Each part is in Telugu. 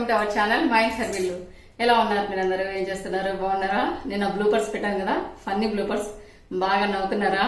Welcome to our channel mind సర్వీలు. ఎలా ఉన్నారు మీరందరూ? ఏం చేస్తున్నారు? బాగున్నారా? నేను బ్లూపర్స్ పెట్టాను కదా, ఫన్నీ బ్లూపర్స్. బాగా నవ్వుతున్నారా?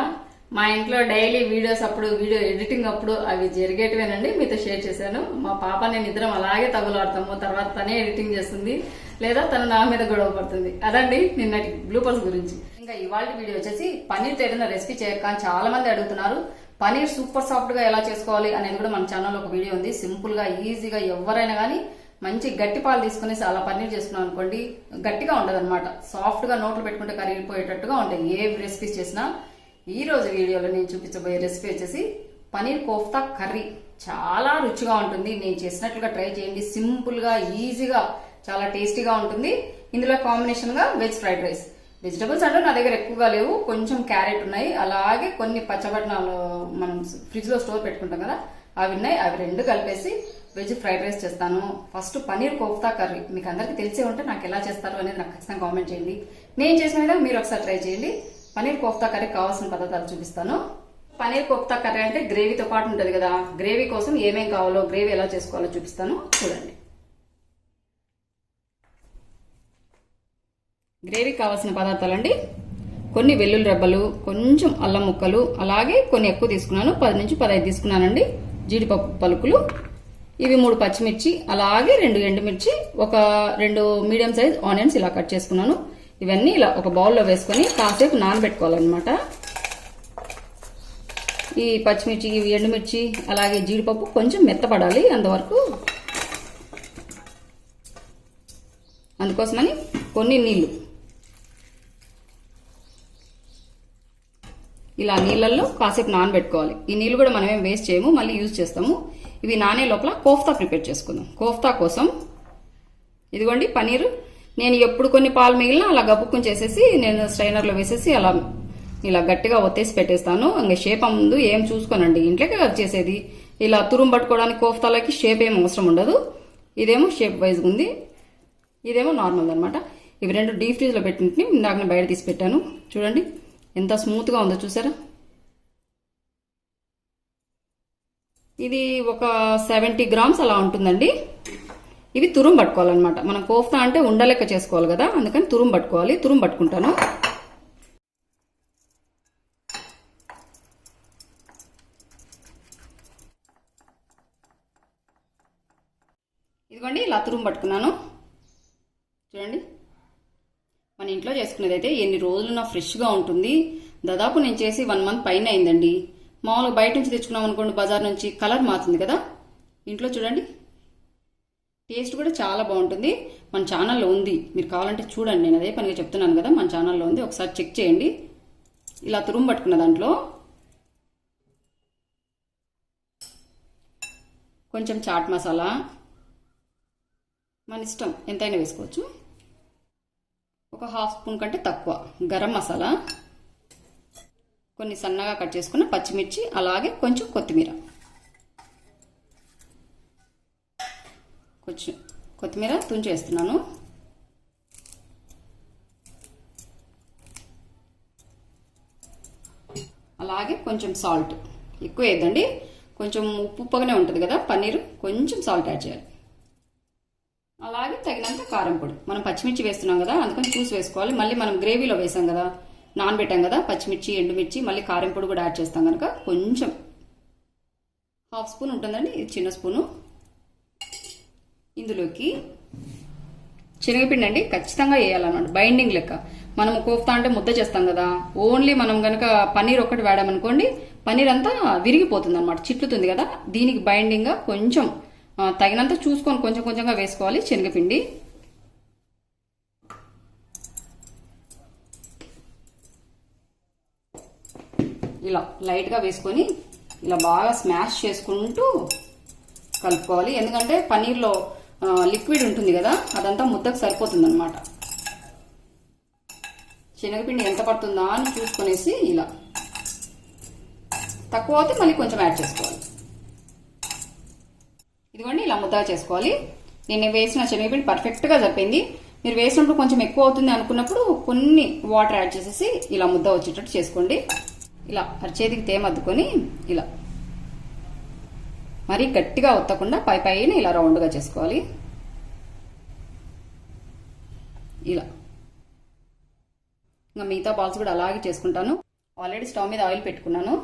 మా ఇంట్లో డైలీ వీడియోస్ అప్పుడు, వీడియో ఎడిటింగ్ అప్పుడు అవి జరిగేటివేనండి, మీతో షేర్ చేశాను. మా పాప నేను ఇద్దరం అలాగే తగులాడతాము. తర్వాత తనే ఎడిటింగ్ చేస్తుంది, లేదా తను నా మీద గొడవ పడుతుంది. అదండి నిన్నటి బ్లూపర్స్ గురించి. ఇంకా ఇవాళ వీడియో వచ్చేసి పన్నీర్ తో ఏదైనా రెసిపీ చేయక అని చాలా మంది అడుగుతున్నారు. పన్నీర్ సూపర్ సాఫ్ట్ గా ఎలా చేసుకోవాలి అనేది కూడా మన ఛానల్లో ఒక వీడియో ఉంది. సింపుల్ గా ఈజీగా ఎవరైనా కానీ మంచి గట్టి పాలు తీసుకుని అలా పన్నీర్ చేసుకున్నాం అనుకోండి, గట్టిగా ఉండదు అనమాట. సాఫ్ట్ గా నోట్లు పెట్టుకుంటే కరిగిపోయేటట్టుగా ఉంటాయి ఏ రెసిపీస్ చేసినా. ఈ రోజు వీడియోలో నేను చూపించబోయే రెసిపీ వచ్చేసి పన్నీర్ కోఫ్తా కర్రీ. చాలా రుచిగా ఉంటుంది. నేను చేసినట్లుగా ట్రై చేయండి. సింపుల్ గా ఈజీగా చాలా టేస్టీగా ఉంటుంది. ఇందులో కాంబినేషన్ గా వెజ్ ఫ్రైడ్ రైస్. వెజిటబుల్స్ అంటే నా దగ్గర ఎక్కువగా లేవు, కొంచెం క్యారెట్ ఉన్నాయి, అలాగే కొన్ని పచ్చబట్నాలు మనం ఫ్రిడ్జ్ లో స్టోర్ పెట్టుకుంటాం కదా, అవి ఉన్నాయి. అవి రెండు కలిపేసి వెజ్ ఫ్రైడ్ రైస్ చేస్తాను. ఫస్ట్ పన్నీర్ కోఫ్తా కర్రీ మీకు అందరికి తెలిసే ఉంటే నాకు ఎలా చేస్తారు అనేది నాకు ఖచ్చితంగా కామెంట్ చేయండి. నేను చేసిన విధంగా మీరు ఒకసారి ట్రై చేయండి. పన్నీర్ కోఫ్తా కర్రీ కావాల్సిన పదార్థాలు చూపిస్తాను. పన్నీర్ కోఫ్తా కర్రీ అంటే గ్రేవీతో పాటు ఉంటుంది కదా, గ్రేవీ కోసం ఏమేం కావాలో, గ్రేవీ ఎలా చేసుకోవాలో చూపిస్తాను, చూడండి. గ్రేవీకి కావాల్సిన పదార్థాలండి: కొన్ని వెల్లుల్లి రెబ్బలు, కొంచెం అల్లం ముక్కలు, అలాగే కొన్ని ఎక్కువ తీసుకున్నాను, 10 నుంచి 15 తీసుకున్నానండి. జీడిపప్పు పలుకులు, ఇవి 3 పచ్చిమిర్చి, అలాగే 2 ఎండుమిర్చి, ఒక 2 మీడియం సైజ్ ఆనియన్స్ ఇలా కట్ చేసుకున్నాను. ఇవన్నీ ఇలా ఒక బౌల్లో వేసుకొని కాసేపు నానబెట్టుకోవాలన్నమాట. ఈ పచ్చిమిర్చి, ఇవి ఎండుమిర్చి, అలాగే జీడిపప్పు కొంచెం మెత్తపడాలి అంతవరకు. అందుకోసమని కొన్ని నీళ్లు ఇలా నీళ్ళల్లో కాసేపు నానబెట్టుకోవాలి. ఈ నీళ్లు కూడా మనం ఏం వేస్ట్ చేయము, మళ్ళీ యూజ్ చేస్తాము. ఇవి నానే లోపల కోఫ్తా ప్రిపేర్ చేసుకుందాం. కోఫ్తా కోసం ఇదిగోండి పన్నీరు. నేను ఎప్పుడు కొన్ని పాలు మిగిలిన అలా గబుక్కుని చేసేసి నేను స్ట్రైనర్లో వేసేసి అలా ఇలా గట్టిగా ఒత్తేసి పెట్టేస్తాను. ఇంకా షేప్ ముందు ఏం చూసుకోనండి, ఇంట్లోకే కదా చేసేది. ఇలా తురుము పట్టుకోవడానికి కోఫ్తాలకి షేప్ ఏం అవసరం ఉండదు. ఇదేమో షేప్ వైజ్ ఉంది, ఇదేమో నార్మల్ అనమాట. ఇవి రెండు డీప్ ఫ్రీజ్ లో పెట్టింటిని ఇందాక బయట తీసి పెట్టాను. చూడండి ఎంత స్మూత్ గా ఉందో, చూసారా? ఇది ఒక 70 గ్రామ్స్ అలా ఉంటుందండి. ఇవి తురుము పట్టుకోవాలన్నమాట. మనం కోఫ్తా అంటే ఉండలెక్క చేసుకోవాలి కదా, అందుకని తురుము పట్టుకోవాలి. తురుము పట్టుకుంటాను. ఇదిగోండి ఇలా తురుము పట్టుకున్నాను. చూడండి, మన ఇంట్లో చేసుకునేది అయితే ఎన్ని రోజులున్నా ఫ్రెష్గా ఉంటుంది. దాదాపు నేను చేసి 1 మంత్ పైన అయిందండి. మామూలుగా బయట నుంచి తెచ్చుకున్నాం అనుకోండి, బజార్ నుంచి, కలర్ మారుతుంది కదా. ఇంట్లో చూడండి, టేస్ట్ కూడా చాలా బాగుంటుంది. మన ఛానల్లో ఉంది, మీరు కావాలంటే చూడండి. నేను అదే పనిగా చెప్తున్నాను కదా, మన ఛానల్లో ఉంది, ఒకసారి చెక్ చేయండి. ఇలా తురుము పట్టుకున్న దాంట్లో కొంచెం చాట్ మసాలా, మన ఇష్టం ఎంతైనా వేసుకోవచ్చు, ఒక 1/2 స్పూన్ కంటే తక్కువ గరం మసాలా, కొన్ని సన్నగా కట్ చేసుకున్న పచ్చిమిర్చి, అలాగే కొంచెం కొత్తిమీర. కొంచెం కొత్తిమీర తుంచేస్తున్నాను. అలాగే కొంచెం సాల్ట్, ఎక్కువ వేద్దండి, కొంచెం ఉప్పుగానే ఉంటుంది కదా పన్నీరు, కొంచెం సాల్ట్ యాడ్ చేయాలి. అలాగే తగినంత కారం పొడి. మనం పచ్చిమిర్చి వేస్తున్నాం కదా, అందుకని చూసి వేసుకోవాలి. మళ్ళీ మనం గ్రేవీలో వేసాం కదా, నానబెట్టాం కదా పచ్చిమిర్చి, ఎండుమిర్చి, మళ్ళీ కారం పొడి కూడా యాడ్ చేస్తాం కనుక కొంచెం 1/2 స్పూన్ ఉంటుందండి, ఇది చిన్న స్పూను. ఇందులోకి శనగపిండి అండి ఖచ్చితంగా వేయాలన్నమాట, బైండింగ్ లెక్క. మనం కోఫ్తా అంటే ముద్ద చేస్తాం కదా, ఓన్లీ మనం గనక పన్నీర్ ఒక్కటి వాడామనుకోండి, పన్నీర్ అంతా విరిగిపోతుంది అనమాట, చిట్లుతుంది కదా. దీనికి బైండింగ్ గా కొంచెం తగినంత చూసుకొని కొంచెం కొంచెంగా వేసుకోవాలి శనగపిండి. ఇలా లైట్గా వేసుకొని ఇలా బాగా స్మాష్ చేసుకుంటూ కలుపుకోవాలి. ఎందుకంటే పన్నీర్లో లిక్విడ్ ఉంటుంది కదా, అదంతా ముద్దకు సరిపోతుంది అనమాట. శనగపిండి ఎంత పడుతుందా అని చూసుకునేసి ఇలా తక్కువ అయితే మళ్ళీ కొంచెం యాడ్ చేసుకోవాలి. ఇదిగోండి ఇలా ముద్దగా చేసుకోవాలి. నేను వేసిన శనగపిండి పర్ఫెక్ట్గా సరిపోయింది. మీరు వేసినప్పుడు కొంచెం ఎక్కువ అవుతుంది అనుకున్నప్పుడు కొన్ని వాటర్ యాడ్ చేసేసి ఇలా ముద్ద వచ్చేటట్టు చేసుకోండి. ఇలా చేతికి తేమద్దుకొని ఇలా మరీ గట్టిగా ఒత్తకుండా పైన ఇలా రౌండ్గా చేసుకోవాలి. ఇలా. ఇంకా మిగతా బాల్స్ కూడా అలాగే చేసుకుంటాను. ఆల్రెడీ స్టవ్ మీద ఆయిల్ పెట్టుకున్నాను.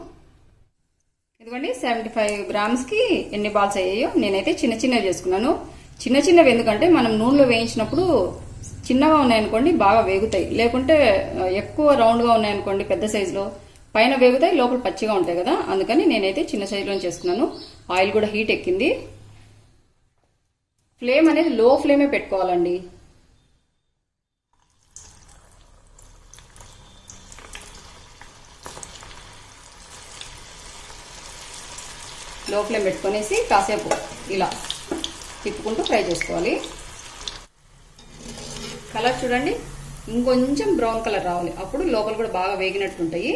ఇదిగోండి 75 గ్రామ్స్కి ఎన్ని బాల్స్ అయ్యాయో నేనైతే చిన్న చిన్నవి చేసుకున్నాను. చిన్న చిన్నవి ఎందుకంటే మనం నూనెలో వేయించినప్పుడు చిన్నగా ఉన్నాయనుకోండి బాగా వేగుతాయి, లేకుంటే ఎక్కువ రౌండ్గా ఉన్నాయనుకోండి పెద్ద సైజులో పైన వేగుతాయి, లోపల పచ్చిగా ఉంటాయి కదా. అందుకని నేనైతే చిన్న సైజులో చేసుకున్నాను. ఆయిల్ కూడా హీట్ ఎక్కింది. ఫ్లేమ్ అనేది లో ఫ్లేమే పెట్టుకోవాలండి. లో ఫ్లేమ్ పెట్టుకునేసి కాసేపు ఇలా తిప్పుకుంటూ ఫ్రై చేసుకోవాలి. కలర్ చూడండి, ఇంకొంచెం బ్రౌన్ కలర్ రావాలి, అప్పుడు లోపల కూడా బాగా వేగినట్టుంటాయి.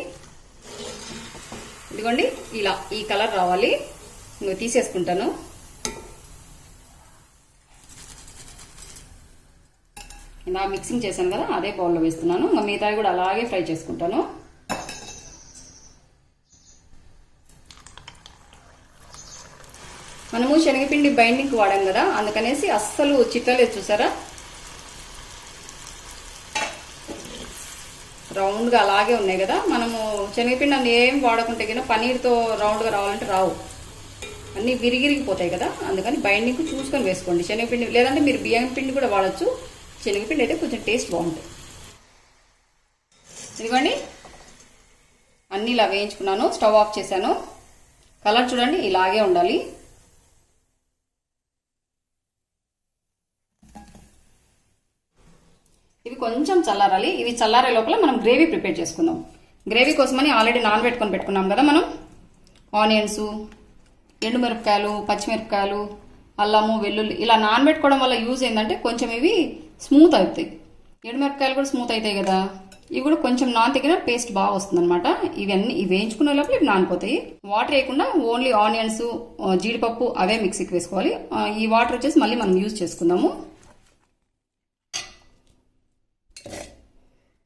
ఇదిగోండి ఇలా ఈ కలర్ రావాలి. ఇంకో తీసేసుకుంటాను. ఇలా మిక్సింగ్ చేశాను కదా, అదే బౌల్లో వేస్తున్నాను. ఇంకా మిగతావి కూడా అలాగే ఫ్రై చేసుకుంటాను. మనము శనగపిండి బైండింగ్ వాడాం కదా, అందుకనేసి అస్సలు చిట్టలేదు చూసారా. రౌండ్గా అలాగే ఉన్నాయి కదా. మనము శనగపిండి అన్ని ఏం వాడకుంటే కదా పన్నీర్తో రౌండ్గా రావాలంటే రావు, అన్నీ విరిగిరిగిపోతాయి కదా. అందుకని బైండింగ్ చూసుకొని వేసుకోండి శనగపిండి, లేదంటే మీరు బియ్యం పిండి కూడా వాడచ్చు. శనగపిండి అయితే కొంచెం టేస్ట్ బాగుంటుంది. ఇదిగోండి అన్నీ ఇలా వేయించుకున్నాను. స్టవ్ ఆఫ్ చేశాను. కలర్ చూడండి ఇలాగే ఉండాలి. ఇవి కొంచెం చల్లారాలి. ఇవి చల్లారే లోపల మనం గ్రేవీ ప్రిపేర్ చేసుకుందాం. గ్రేవీ కోసమని ఆల్రెడీ పెట్టుకున్నాం కదా మనం. ఆనియన్స్, ఎండుమిరపకాయలు, పచ్చిమిరపకాయలు, అల్లము, వెల్లుల్లి ఇలా నానబెట్టుకోవడం వల్ల యూజ్ ఏంటంటే కొంచెం ఇవి స్మూత్ అవుతాయి. ఎండుమిరపకాయలు కూడా స్మూత్ అవుతాయి కదా. ఇవి కూడా కొంచెం నానతగిన పేస్ట్ బాగా వస్తుంది అనమాట. ఇవన్నీ వేయించుకునే లోపల ఇవి నానిపోతాయి. వాటర్ వేయకుండా ఓన్లీ ఆనియన్స్, జీడిపప్పు అవే మిక్సీకి వేసుకోవాలి. ఈ వాటర్ వచ్చేసి మళ్ళీ మనం యూజ్ చేసుకుందాము.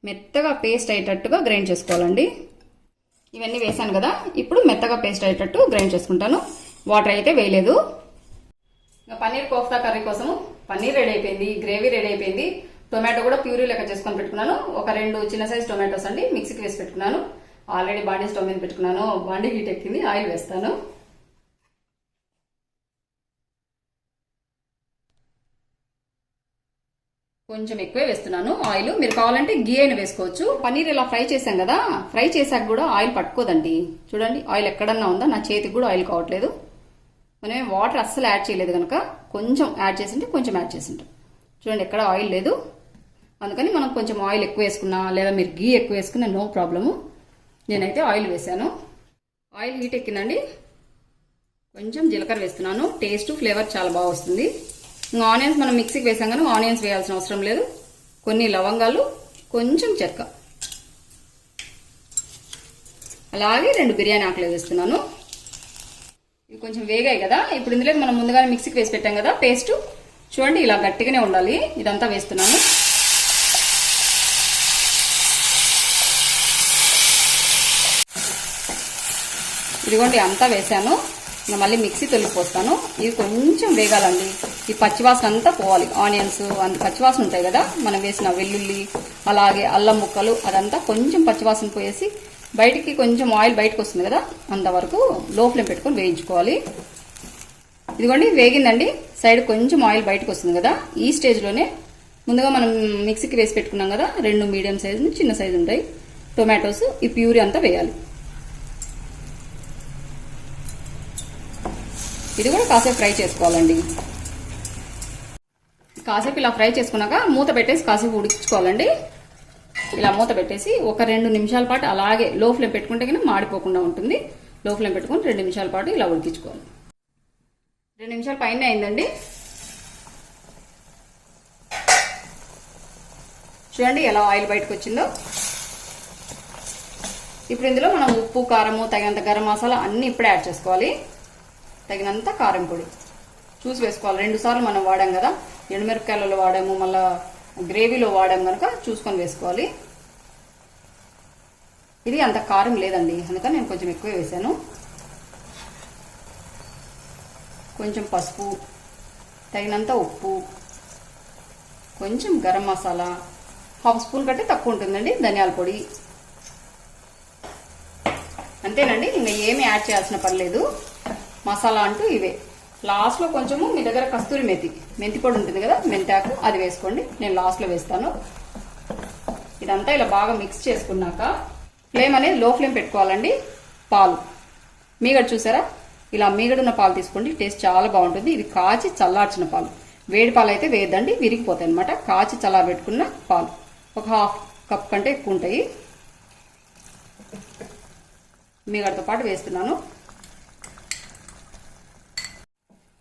మెత్తగా పేస్ట్ అయ్యేటట్టుగా గ్రైండ్ చేసుకోవాలండి. ఇవన్నీ వేసాను కదా, ఇప్పుడు మెత్తగా పేస్ట్ అయ్యేటట్టు గ్రైండ్ చేసుకుంటాను. వాటర్ అయితే వేయలేదు. ఇంకా పన్నీర్ కోఫ్తా కర్రీ కోసము పన్నీర్ రెడీ అయిపోయింది, గ్రేవీ రెడీ అయిపోయింది. టొమాటో కూడా ప్యూరీ లెక్క చేసుకొని పెట్టుకున్నాను. ఒక 2 చిన్న సైజ్ టొమాటోస్ అండి మిక్సీకి వేసి పెట్టుకున్నాను. ఆల్రెడీ బాండీ స్టవ్ మీద పెట్టుకున్నాను. బాండీ హీట్ ఎక్కింది. ఆయిల్ వేస్తాను. కొంచెం ఎక్కువే వేస్తున్నాను ఆయిల్. మీరు కావాలంటే గీ అయినా వేసుకోవచ్చు. పన్నీర్ ఇలా ఫ్రై చేసాం కదా, ఫ్రై చేశాక కూడా ఆయిల్ పట్టుకోదండి. చూడండి ఆయిల్ ఎక్కడన్నా ఉందా, నా చేతికి కూడా ఆయిల్ కావట్లేదు. మనం వాటర్ అస్సలు యాడ్ చేయలేదు కనుక కొంచెం యాడ్ చేసింటే కొంచెం యాడ్ చేసింటాం. చూడండి ఎక్కడ ఆయిల్ లేదు. అందుకని మనం కొంచెం ఆయిల్ ఎక్కువ వేసుకున్నా లేదా మీరు గీ ఎక్కువ వేసుకున్నా నో ప్రాబ్లము. నేనైతే ఆయిల్ వేసాను. ఆయిల్ హీట్ ఎక్కిందండి. కొంచెం జీలకర్ర వేస్తున్నాను. టేస్ట్ ఫ్లేవర్ చాలా బాగా వస్తుంది. ఇంకా ఆనియన్స్ మనం మిక్సీకి వేసాం కానీ ఆనియన్స్ వేయాల్సిన అవసరం లేదు. కొన్ని లవంగాలు, కొంచెం చెక్క, అలాగే 2 బిర్యానీ ఆకులు వేస్తున్నాను. ఇవి కొంచెం వేగాయి కదా. ఇప్పుడు ఇందులో మనం ముందుగానే మిక్సీకి వేసి పెట్టాం కదా పేస్ట్, చూడండి ఇలా గట్టిగానే ఉండాలి. ఇదంతా వేస్తున్నాను. ఇదిగోండి అంతా వేసాను. ఇంకా మళ్ళీ మిక్సీ తొలిపోస్తాను. ఇవి కొంచెం వేగాలండి. ఈ పచ్చివాసన అంతా పోవాలి. ఆనియన్స్ అంత పచ్చివాసన ఉంటాయి కదా, మనం వేసిన వెల్లుల్లి అలాగే అల్లం ముక్కలు అదంతా కొంచెం పచ్చివాసన పోయేసి బయటికి కొంచెం ఆయిల్ బయటకు వస్తుంది కదా, అంతవరకు లో ఫ్లేమ్ పెట్టుకొని వేయించుకోవాలి. ఇదిగోండి వేగిందండి. సైడ్ కొంచెం ఆయిల్ బయటకు వస్తుంది కదా, ఈ స్టేజ్లోనే ముందుగా మనం మిక్సీకి వేసి పెట్టుకున్నాం కదా 2 మీడియం సైజు చిన్న సైజు ఉంటాయి టొమాటోస్, ఈ ప్యూరీ అంతా వేయాలి. ఇది కూడా కాసేపు ఫ్రై చేసుకోవాలండి. కాసేపు ఇలా ఫ్రై చేసుకున్నాక మూత పెట్టేసి కాసేపు ఉడికించుకోవాలండి. ఇలా మూత పెట్టేసి ఒక 2 నిమిషాల పాటు అలాగే లో ఫ్లేమ్ పెట్టుకుంటే కన్నా మాడిపోకుండా ఉంటుంది. లో ఫ్లేమ్ పెట్టుకుని 2 నిమిషాల పాటు ఇలా ఉడికించుకోవాలి. 2 నిమిషాల పైన అయిందండి. చూడండి ఎలా ఆయిల్ బయటకు వచ్చిందో. ఇప్పుడు ఇందులో మనం ఉప్పు, కారము, తగినంత గరం మసాలా అన్ని ఇప్పుడే యాడ్ చేసుకోవాలి. తగినంత కారం పొడి చూసి వేసుకోవాలి. 2 సార్లు మనం వాడాం కదా, ఎండుమిరపకాయలలో వాడాము, మళ్ళీ గ్రేవీలో వాడాము కనుక చూసుకొని వేసుకోవాలి. ఇది అంత కారం లేదండి, అందుకని నేను కొంచెం ఎక్కువ వేసాను. కొంచెం పసుపు, తగినంత ఉప్పు, కొంచెం గరం మసాలా, 1/2 స్పూన్ కంటే తక్కువ ఉంటుందండి ధనియాల పొడి. అంతేనండి, ఇంకా ఏమీ యాడ్ చేయాల్సిన పని లేదు. మసాలా అంటూ ఇవే. లాస్ట్లో కొంచెము మీ దగ్గర కస్తూరి మెంతి పొడి ఉంటుంది కదా, మెంతాకు, అది వేసుకోండి. నేను లాస్ట్లో వేస్తాను. ఇదంతా ఇలా బాగా మిక్స్ చేసుకున్నాక ఫ్లేమ్ అనేది లో ఫ్లేమ్ పెట్టుకోవాలండి. పాలు మీగడ చూసారా, ఇలా మీగడున్న పాలు తీసుకోండి, టేస్ట్ చాలా బాగుంటుంది. ఇది కాచి చల్లార్చిన పాలు, వేడి పాలు అయితే వేయద్దండి, విరిగిపోతాయి అనమాట. కాచి చల్లారబెట్టుకున్న పాలు ఒక 1/2 కప్ కంటే ఎక్కువ ఉంటాయి. మీగడతో పాటు వేస్తున్నాను.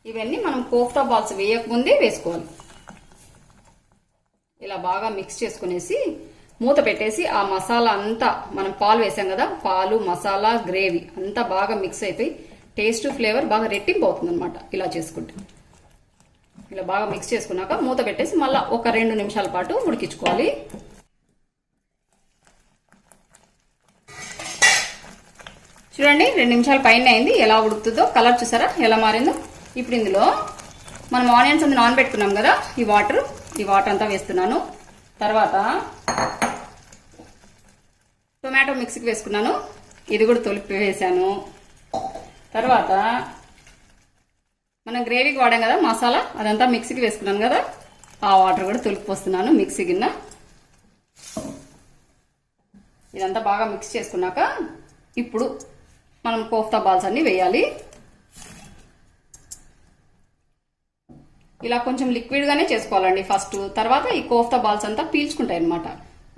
ఇవన్నీ మనం కోఫ్తా బాల్స్ వేయకముందే వేసుకోవాలి. ఇలా బాగా మిక్స్ చేసుకునేసి మూత పెట్టేసి ఆ మసాలా అంతా, మనం పాలు వేసాం కదా, పాలు, మసాలా, గ్రేవీ అంతా బాగా మిక్స్ అయిపోయి టేస్ట్, ఫ్లేవర్ బాగా రెట్టింపు అవుతుంది అనమాట. ఇలా చేసుకుంటే ఇలా బాగా మిక్స్ చేసుకున్నాక మూత పెట్టేసి మళ్ళీ ఒక 2 నిమిషాల పాటు ఉడికించుకోవాలి. చూడండి, 2 నిమిషాల పైన అయింది. ఎలా ఉడుకుతుందో, కలర్ చూసారా ఎలా మారిందో. ఇప్పుడు ఇందులో మనం ఆనియన్స్ అంతా నానబెట్టుకున్నాం కదా, ఈ వాటర్ అంతా వేస్తున్నాను. తర్వాత టొమాటో మిక్సీకి వేసుకున్నాను, ఇది కూడా తొలిపి వేసాను. తర్వాత మనం గ్రేవీకి వాడాం కదా మసాలా, అదంతా మిక్సీకి వేసుకున్నాను కదా, ఆ వాటర్ కూడా తొలిపి పోస్తున్నాను మిక్సీ గిన్నె. ఇదంతా బాగా మిక్స్ చేసుకున్నాక ఇప్పుడు మనం కోఫ్తా బాల్స్ అన్ని వేయాలి. ఇలా కొంచెం లిక్విడ్ గానే చేసుకోవాలండి ఫస్ట్. తర్వాత ఈ కోఫ్తా బాల్స్ అంతా పీల్చుకుంటాయి అనమాట.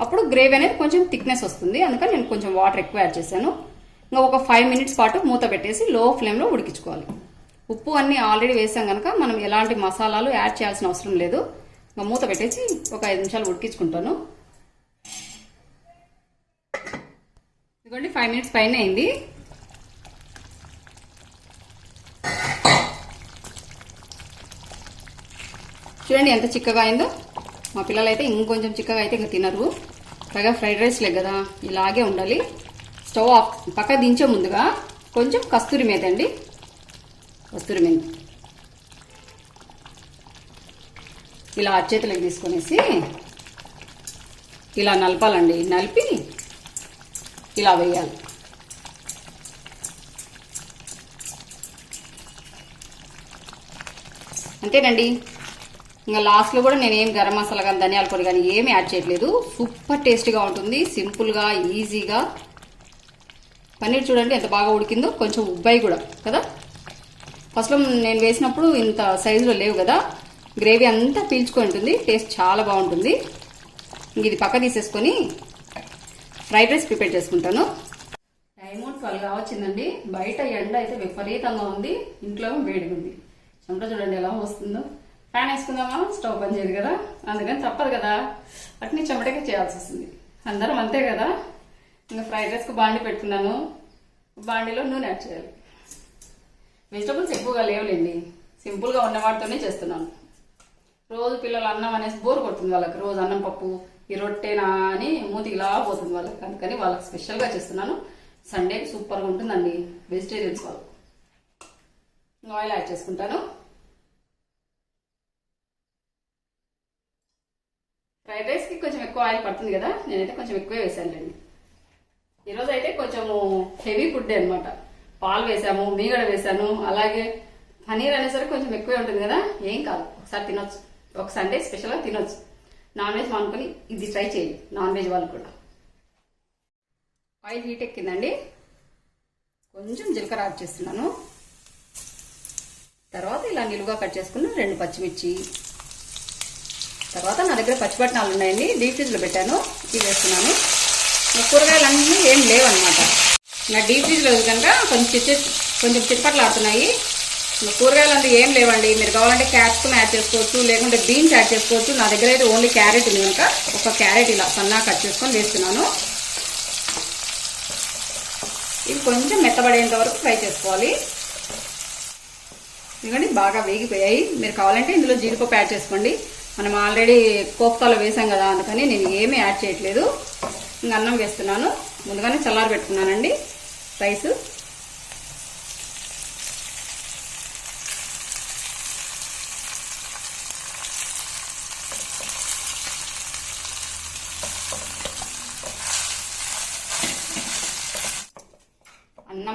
అప్పుడు గ్రేవీ అనేది కొంచెం థిక్నెస్ వస్తుంది. అందుకని నేను కొంచెం వాటర్ ఎక్కువ యాడ్ చేశాను. ఇంకా ఒక 5 మినిట్స్ పాటు మూత పెట్టేసి లో ఫ్లేమ్లో ఉడికించుకోవాలి. ఉప్పు అన్ని ఆల్రెడీ వేసాం కనుక మనం ఎలాంటి మసాలాలు యాడ్ చేయాల్సిన అవసరం లేదు. ఇంకా మూత పెట్టేసి ఒక 5 నిమిషాలు ఉడికించుకుంటాను. ఇదిగోండి, 5 మినిట్స్ పైన అయింది. చూడండి ఎంత చిక్కగా అయిందో. మా పిల్లలు అయితే ఇంకొంచెం చిక్కగా అయితే ఇంకా తినరు. పైగా ఫ్రైడ్ రైస్ లే కదా, ఇలాగే ఉండాలి. స్టవ్ ఆఫ్ పక్క దించే ముందుగా కొంచెం కస్తూరి మేతి అండి, కస్తూరి మెంతి ఇలా అరచేతులకు తీసుకొనేసి ఇలా నలపాలండి. నలిపి ఇలా వేయాలి. అంతేనండి. ఇంకా లాస్ట్లో కూడా నేనేం గరం మసాలా కానీ ధనియాల పొడి కానీ ఏమి యాడ్ చేయట్లేదు. సూపర్ టేస్టీగా ఉంటుంది, సింపుల్గా, ఈజీగా. పన్నీర్ చూడండి ఎంత బాగా ఉడికిందో, కొంచెం ఉబ్బాయి కూడా కదా. ఫస్ట్లో నేను వేసినప్పుడు ఇంత సైజులో లేవు కదా. గ్రేవీ అంతా పీల్చుకొని ఉంటుంది, టేస్ట్ చాలా బాగుంటుంది. ఇంక ఇది పక్క తీసేసుకొని ఫ్రైడ్ రైస్ ప్రిపేర్ చేసుకుంటాను. టైం 12 వచ్చిందండి. బయట ఎండ అయితే విపరీతంగా ఉంది, ఇంట్లో వేడిగా ఉంది. చెమట చూడండి ఎలా వస్తుందో. ఫ్యాన్ వేసుకుందామా, స్టవ్ పని చేయదు కదా, అందుకని తప్పదు కదా, అట్ని చెమటకే చేయాల్సి వస్తుంది. అందరం అంతే కదా. ఇంకా ఫ్రైడ్ రైస్కి బాండి పెట్టుకున్నాను. బాండీలో నూనె యాడ్ చేయాలి. వెజిటబుల్స్ ఎక్కువగా లేవులేండి, సింపుల్గా ఉన్న వాటితోనే చేస్తున్నాను. రోజు పిల్లలు అన్నం అనేసి బోర్ కొడుతుంది వాళ్ళకి. రోజు అన్నం పప్పు, ఈ రొట్టెనా అని మూతి ఇలా పోతుంది వాళ్ళకి. అందుకని వాళ్ళకి స్పెషల్గా చేస్తున్నాను. సండేకి సూపర్గా ఉంటుందండి వెజిటేరియన్స్ వాళ్ళు. ఆయిల్ యాడ్ చేసుకుంటాను. ఫ్రైడ్ రైస్కి కొంచెం ఎక్కువ ఆయిల్ పడుతుంది కదా, నేనైతే కొంచెం ఎక్కువే వేసానులేండి. ఈరోజు అయితే కొంచెము హెవీ ఫుడ్ అనమాట. పాలు వేసాము, మీగడ వేసాను, అలాగే పనీర్ అనేసరికి కొంచెం ఎక్కువే ఉంటుంది కదా. ఏం కాదు, ఒకసారి తినొచ్చు. ఒక సండే స్పెషల్గా తినొచ్చు. నాన్ వెజ్ అనుకుని ఇది ట్రై చేయండి, నాన్ వెజ్ వాళ్ళు కూడా. ఆయిల్ హీట్ ఎక్కిందండి. కొంచెం జీలకర్ర యాడ్ చేస్తున్నాను. తర్వాత ఇలా నిలువుగా కట్ చేసుకున్న 2 పచ్చిమిర్చి. తర్వాత నా దగ్గర పచ్చిపట్నాలు ఉన్నాయండి, డీప్ ఫ్రిడ్జ్లో పెట్టాను, ఇవి వేస్తున్నాను. కూరగాయలు అన్నీ ఏం లేవన్నమాట. ఇంకా డీప్ ఫ్రిడ్జ్లో కనుక కొంచెం చిట్పట్లు ఆడుతున్నాయి. ఇంకా కూరగాయలు అంతా ఏం లేవండి. మీరు కావాలంటే క్యాప్సికమ్ యాడ్ చేసుకోవచ్చు, లేకుంటే బీన్స్ యాడ్ చేసుకోవచ్చు. నా దగ్గర అయితే ఓన్లీ క్యారెట్ ఉంది కనుక ఒక క్యారెట్ ఇలా సన్నగా కట్ చేసుకొని వేస్తున్నాను. ఇవి కొంచెం మెత్తబడేంత వరకు ఫ్రై చేసుకోవాలి. ఎందుకంటే బాగా వేగిపోయాయి. మీరు కావాలంటే ఇందులో జీడిపప్పు యాడ్ చేసుకోండి. మనం ఆల్రెడీ కోఫ్తాలో వేసాం కదా, అందుకని నేను ఏమీ యాడ్ చేయట్లేదు. ఇంకా అన్నం వేస్తున్నాను. ముందుగానే చల్లారి పెట్టుకున్నానండి రైస్.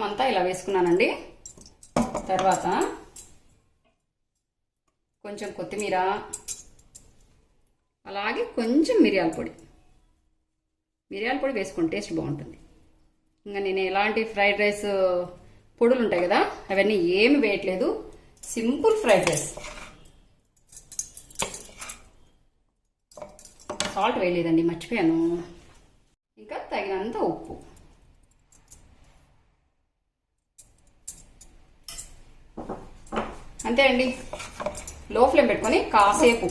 అంతా ఇలా వేసుకున్నానండి. తర్వాత కొంచెం కొత్తిమీర, అలాగే కొంచెం మిరియాల పొడి వేసుకుని టేస్ట్ బాగుంటుంది. ఇంకా నేను ఎలాంటి ఫ్రైడ్ రైస్ పొడులు ఉంటాయి కదా అవన్నీ ఏమి వేయట్లేదు, సింపుల్ ఫ్రైడ్ రైస్. సాల్ట్ వేయలేదండి, మర్చిపోయాను. ఇంకా తగినంత ఉప్పు. అంతే అండి. లో ఫ్లేమ్ పెట్టుకొని కాసేపు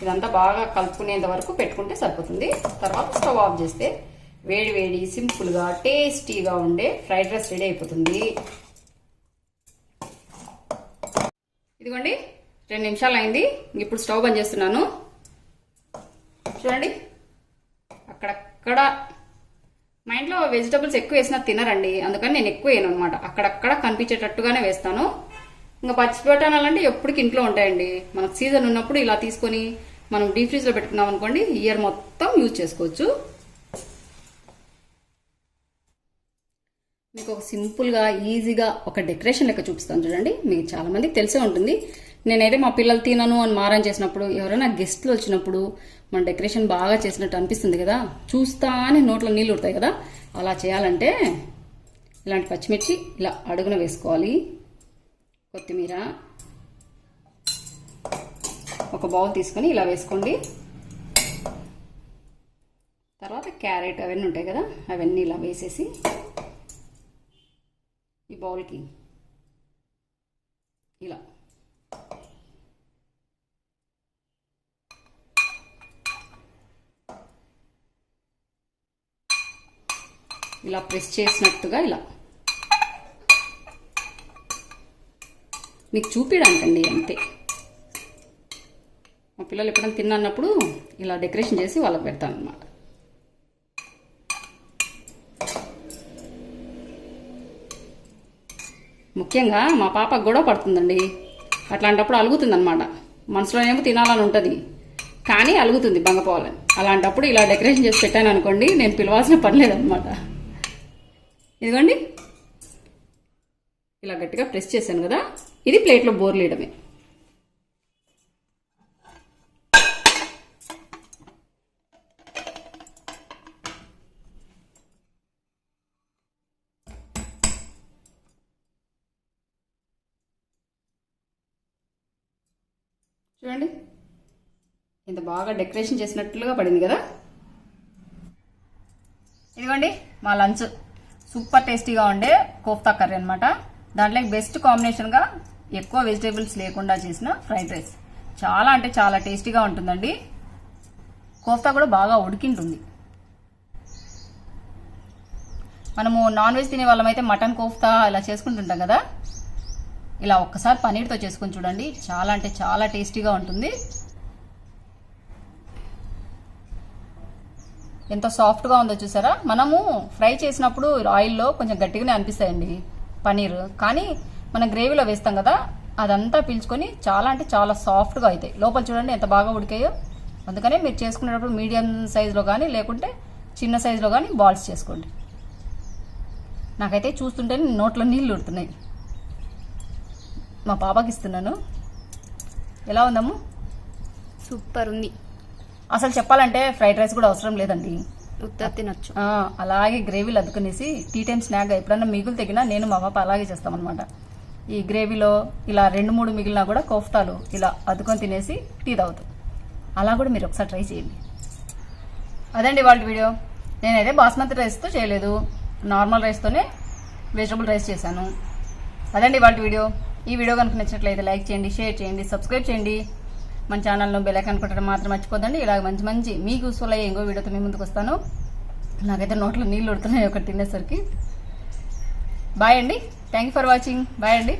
ఇదంతా బాగా కలుపుకునేంత వరకు పెట్టుకుంటే సరిపోతుంది. తర్వాత స్టవ్ ఆఫ్ చేస్తే వేడి వేడి సింపుల్గా టేస్టీగా ఉండే ఫ్రైడ్ రైస్ రెడీ అయిపోతుంది. ఇదిగోండి 2 నిమిషాలు అయింది. ఇప్పుడు స్టవ్ బంద్ చేస్తున్నాను. చూడండి, అక్కడక్కడ మా ఇంట్లో వెజిటబుల్స్ ఎక్కువ వేసినా తినరండి, అందుకని నేను ఎక్కువ వేయను అనమాట. అక్కడక్కడ కనిపించేటట్టుగానే వేస్తాను. ఇంకా పచ్చి బఠానాలంటే ఎప్పటికి ఇంట్లో ఉంటాయండి. మనకు సీజన్ ఉన్నప్పుడు ఇలా తీసుకొని మనం డీప్ ఫ్రీజ్లో పెట్టుకున్నాం అనుకోండి, ఇయర్ మొత్తం యూజ్ చేసుకోవచ్చు. మీకు ఒక సింపుల్గా ఈజీగా ఒక డెకరేషన్ లెక్క చూపిస్తాను చూడండి. మీకు చాలా మందికి తెలిసే ఉంటుంది. నేనైతే మా పిల్లలు తినను అని మారం చేసినప్పుడు, ఎవరైనా గెస్ట్లు వచ్చినప్పుడు మన డెకరేషన్ బాగా చేసినట్టు అనిపిస్తుంది కదా, చూస్తానే నోట్లో నీళ్ళు ఉడతాయి కదా. అలా చేయాలంటే ఇలాంటి పచ్చిమిర్చి ఇలా అడుగున వేసుకోవాలి. కొత్తిమీర ఒక బౌల్ తీసుకొని ఇలా వేసుకోండి. తర్వాత క్యారెట్ అవన్నీ ఉంటాయి కదా, అవన్నీ ఇలా వేసేసి ఈ బౌల్కి ఇలా ఇలా ప్రెస్ చేసినట్టుగా ఇలా మీకు చూపించడానికండి, అంతే. మా పిల్లలు ఎప్పుడైనా తిన్నప్పుడు ఇలా డెకరేషన్ చేసి వాళ్ళకి పెడతాను అన్నమాట. ముఖ్యంగా మా పాప గొడవ పడుతుందండి. అట్లాంటప్పుడు అలుగుతుందన్నమాట. మనసులో ఏమో తినాలని ఉంటుంది, కానీ అలుగుతుంది బంగపోవాలని. అలాంటప్పుడు ఇలా డెకరేషన్ చేసి పెట్టాను అనుకోండి, నేను పిలవాల్సిన పని లేదన్నమాట. ఇదిగోండి, ఇలా గట్టిగా ప్రెస్ చేశాను కదా, ఇది ప్లేట్లో బోర్లేయడమే. చూడండి, ఇంత బాగా డెకరేషన్ చేసినట్లుగా పడింది కదా. ఇదిగోండి మా లంచ్. సూపర్ టేస్టీగా ఉండే కోఫ్తా కర్రీ అనమాట. దాంట్లో బెస్ట్ కాంబినేషన్గా ఎక్కువ వెజిటేబుల్స్ లేకుండా చేసిన ఫ్రైడ్ రైస్. చాలా అంటే చాలా టేస్టీగా ఉంటుందండి. కోఫ్తా కూడా బాగా ఉడికింటుంది. మనము నాన్ వెజ్ తినే వాళ్ళమైతే మటన్ కోఫ్తా ఇలా చేసుకుంటుంటాం కదా, ఇలా ఒక్కసారి పన్నీర్తో చేసుకొని చూడండి. చాలా అంటే చాలా టేస్టీగా ఉంటుంది. ఎంత సాఫ్ట్గా ఉందో చూసారా. మనము ఫ్రై చేసినప్పుడు ఆయిల్లో కొంచెం గట్టిగానే అనిపిస్తాయండి పన్నీర్, కానీ మనం గ్రేవీలో వేస్తాం కదా, అదంతా పీల్చుకొని చాలా అంటే చాలా సాఫ్ట్గా అవుతాయి. లోపల చూడండి ఎంత బాగా ఉడికాయో. అందుకనే మీరు చేసుకునేటప్పుడు మీడియం సైజులో కానీ లేకుంటే చిన్న సైజులో కానీ బాల్స్ చేసుకోండి. నాకైతే చూస్తుంటే నోట్లో నీళ్ళు ఉడుతున్నాయి. మా పాపకి ఇస్తున్నాను. ఎలా ఉందమ్ము? సూపర్ ఉంది. అసలు చెప్పాలంటే ఫ్రైడ్ రైస్ కూడా అవసరం లేదండి, ఉత్తర తినొచ్చు. అలాగే గ్రేవీలు అద్దుకునేసి టీ టైం స్నాక్గా ఎప్పుడన్నా మిగులు తెగినా నేను మా పాప అలాగే చేస్తామన్నమాట. ఈ గ్రేవీలో ఇలా 2-3 మిగిలినా కూడా కోఫ్తాలు ఇలా అద్దుకొని తినేసి టీ తాగుతాం. అలా కూడా మీరు ఒకసారి ట్రై చేయండి. అదండి వాళ్ళ వీడియో. నేనైతే బాస్మతి రైస్తో చేయలేదు, నార్మల్ రైస్తోనే వెజిటబుల్ రైస్ చేశాను. అదండి వాళ్ళ వీడియో. ఈ వీడియో కనుక నచ్చినట్లయితే లైక్ చేయండి, షేర్ చేయండి, సబ్స్క్రైబ్ చేయండి. మన ఛానల్లో బెల్ ఐకాన్ కొట్టడం మాత్రం మర్చిపోదండి. ఇలా మంచి మంచి మీకు యూస్ఫుల్ అయ్యే ఇంకో వీడియోతో మీ ముందుకు వస్తాను. నాకైతే నోట్లో నీళ్ళు ఉడుతున్నాయి ఒకటి తినేసరికి. బాయ్ అండి. Thank you for watching. Bye అండి.